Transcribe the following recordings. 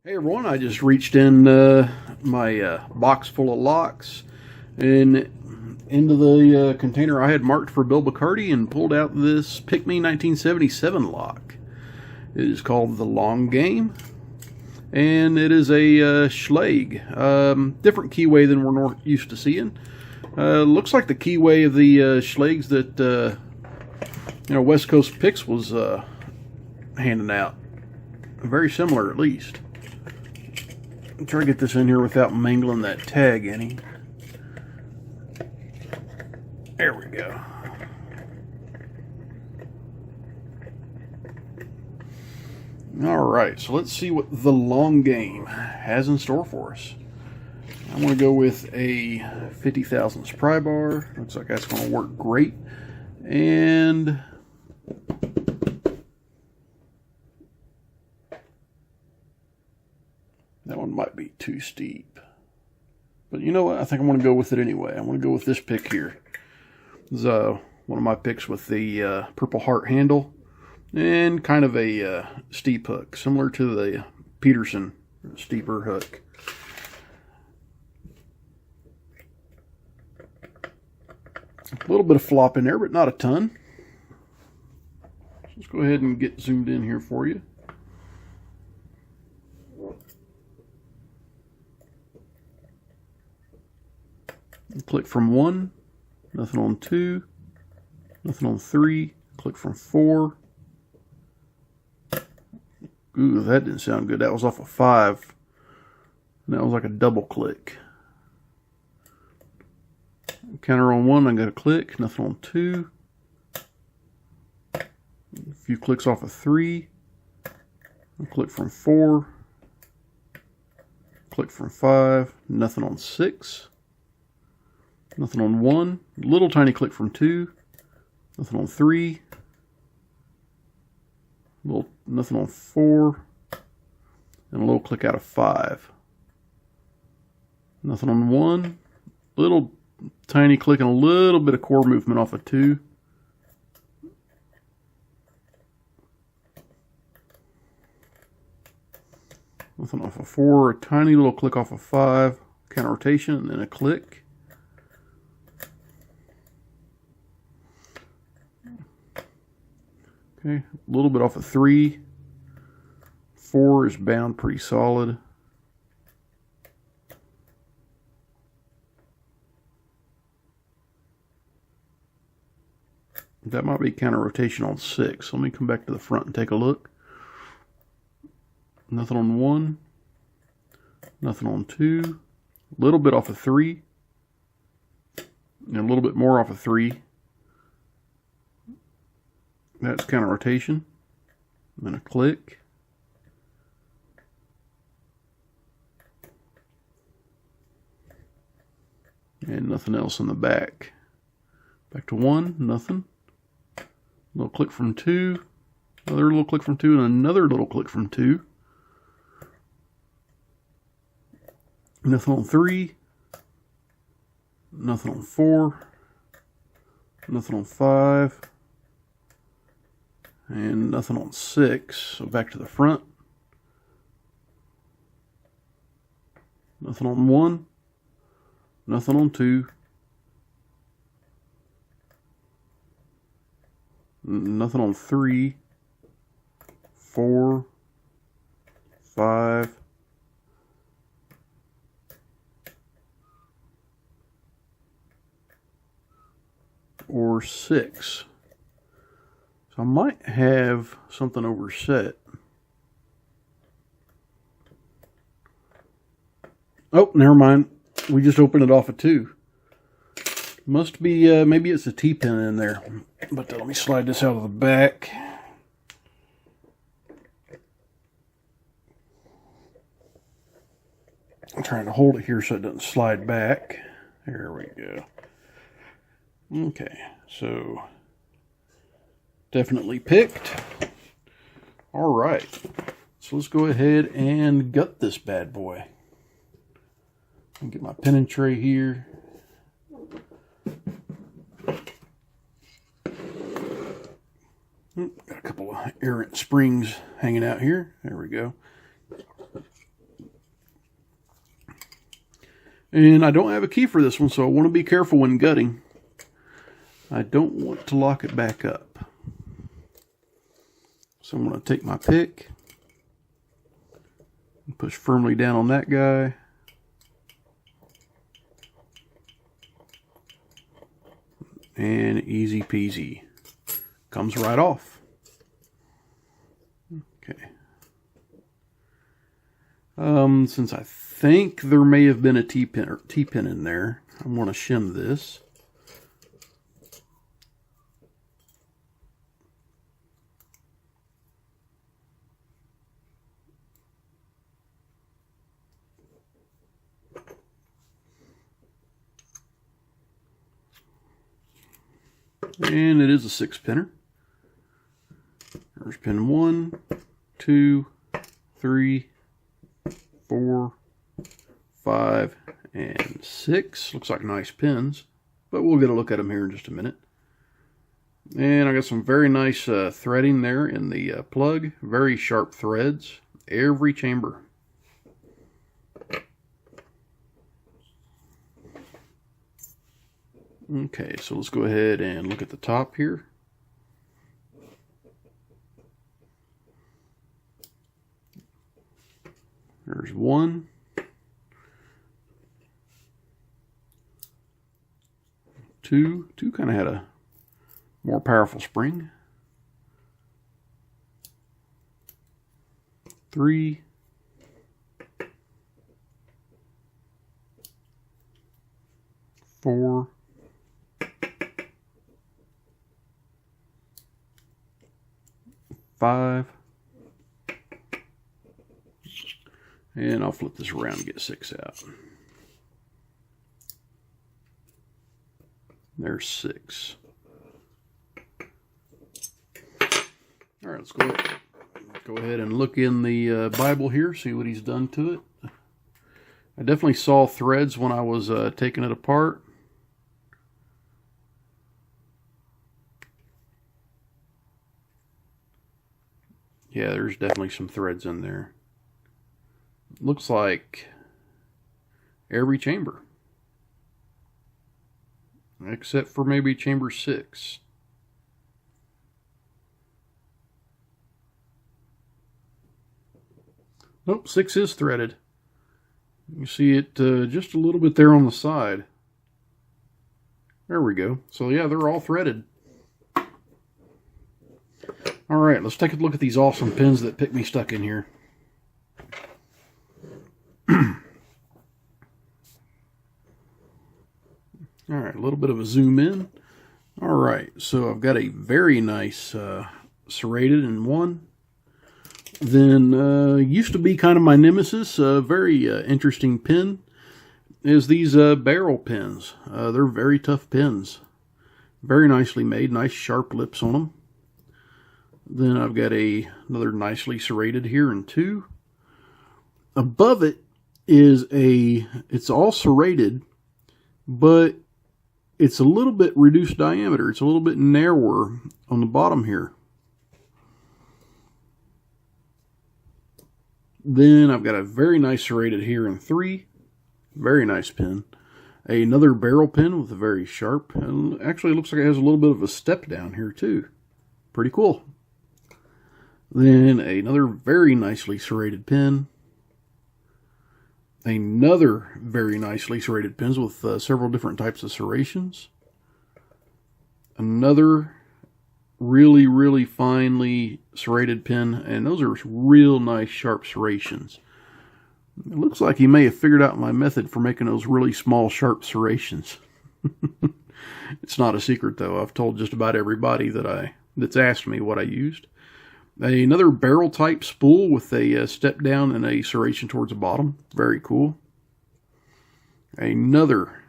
Hey everyone, I just reached in my box full of locks and into the container I had marked for Bill Bacardi and pulled out this PickME 1977 lock. It is called the Long Game, and it is a Schlage. Different keyway than we're used to seeing. Looks like the keyway of the Schlages that West Coast Picks was handing out. Very similar, at least. Try to get this in here without mangling that tag any. There we go. Alright, so let's see what the Long Game has in store for us. I'm going to go with a 50 thousandths pry bar. Looks like that's going to work great. And that one might be too steep. But you know what? I think I'm going to go with it anyway. I'm going to go with this pick here. This is one of my picks with the Purple Heart handle and kind of a steep hook, similar to the Peterson steeper hook. A little bit of flop in there, but not a ton. Let's go ahead and get zoomed in here for you. Click from 1, nothing on 2, nothing on 3, click from 4. Ooh, that didn't sound good. That was off of 5. And that was like a double click. Counter on 1, I got a click, nothing on 2. A few clicks off of 3. I'll click from 4. Click from 5, nothing on 6. Nothing on 1, little tiny click from 2, nothing on 3, nothing on 4, and a little click out of 5. Nothing on 1, little tiny click and a little bit of core movement off of 2. Nothing off of 4, a tiny little click off of 5, counter rotation, and then a click. Okay, a little bit off of 3. 4 is bound pretty solid. That might be counter rotation on 6. Let me come back to the front and take a look. Nothing on 1. Nothing on 2. A little bit off of 3. And a little bit more off of 3. That's counter rotation. And then a click. And nothing else in the back. Back to 1, nothing. Little click from 2. Another little click from 2 and another little click from 2. Nothing on 3. Nothing on 4. Nothing on 5. And nothing on 6, so back to the front. Nothing on 1, nothing on 2, nothing on 3, 4, 5, or 6. I might have something overset. Oh, never mind. We just opened it off of 2. Must be, maybe it's a T-pin in there. But let me slide this out of the back. I'm trying to hold it here so it doesn't slide back. There we go. Okay, so definitely picked. All right, so let's go ahead and gut this bad boy. I'll get my pen and tray here. Got a couple of errant springs hanging out here. There we go. And I don't have a key for this one, so I want to be careful when gutting. I don't want to lock it back up. So I'm going to take my pick and push firmly down on that guy. And easy peasy. Comes right off. Okay. Since I think there may have been a T-pin in there, I'm going to shim this. And it is a 6-pinner. There's pin 1, 2, 3, 4, 5, and 6. Looks like nice pins, but we'll get a look at them here in just a minute. And I got some very nice threading there in the plug. Very sharp threads, every chamber. Okay, so let's go ahead and look at the top here. There's 1, 2 kind of had a more powerful spring. 3, 4, 5, and I'll flip this around and get 6 out. There's 6. All right, let's go ahead and look in the Bible here, see what he's done to it. I definitely saw threads when I was taking it apart. Yeah, there's definitely some threads in there. Looks like every chamber. Except for maybe chamber 6. Nope, 6 is threaded. You see it just a little bit there on the side. There we go. So yeah, they're all threaded. Alright, let's take a look at these awesome pins that PickME stuck in here. Alright, a little bit of a zoom in. Alright, so I've got a very nice serrated in one. Then, used to be kind of my nemesis, very interesting pin, is these barrel pins. They're very tough pins. Very nicely made, nice sharp lips on them. Then I've got another nicely serrated here in 2. Above it is it's all serrated, but it's a little bit reduced diameter. It's a little bit narrower on the bottom here. Then I've got a very nice serrated here in 3. Very nice pin. Another barrel pin with a very sharp, and actually it looks like it has a little bit of a step down here too. Pretty cool. Then another very nicely serrated pin. Another very nicely serrated pins with several different types of serrations. Another really, really finely serrated pin, and those are real nice sharp serrations. It looks like he may have figured out my method for making those really small sharp serrations. It's not a secret though. I've told just about everybody that's asked me what I used. Another barrel type spool with a step down and a serration towards the bottom. Very cool. Another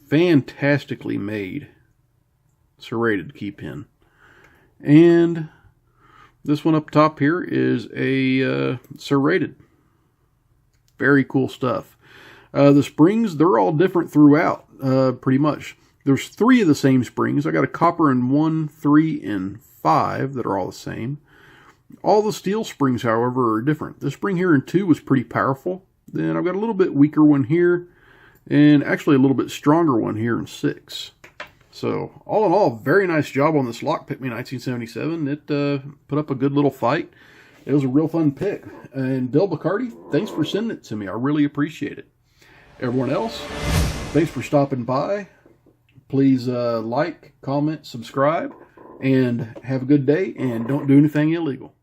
fantastically made serrated key pin. And this one up top here is a serrated. Very cool stuff. The springs, they're all different throughout, pretty much. There's 3 of the same springs. I got a copper in 1, 3, and 5 that are all the same. All the steel springs, however, are different. This spring here in 2 was pretty powerful. Then I've got a little bit weaker one here. and actually a little bit stronger one here in 6. So all in all, very nice job on this lock PickME 1977. It put up a good little fight. It was a real fun pick. And Bill Bacardi, thanks for sending it to me. I really appreciate it. Everyone else, thanks for stopping by. Please like, comment, subscribe, and have a good day, and don't do anything illegal.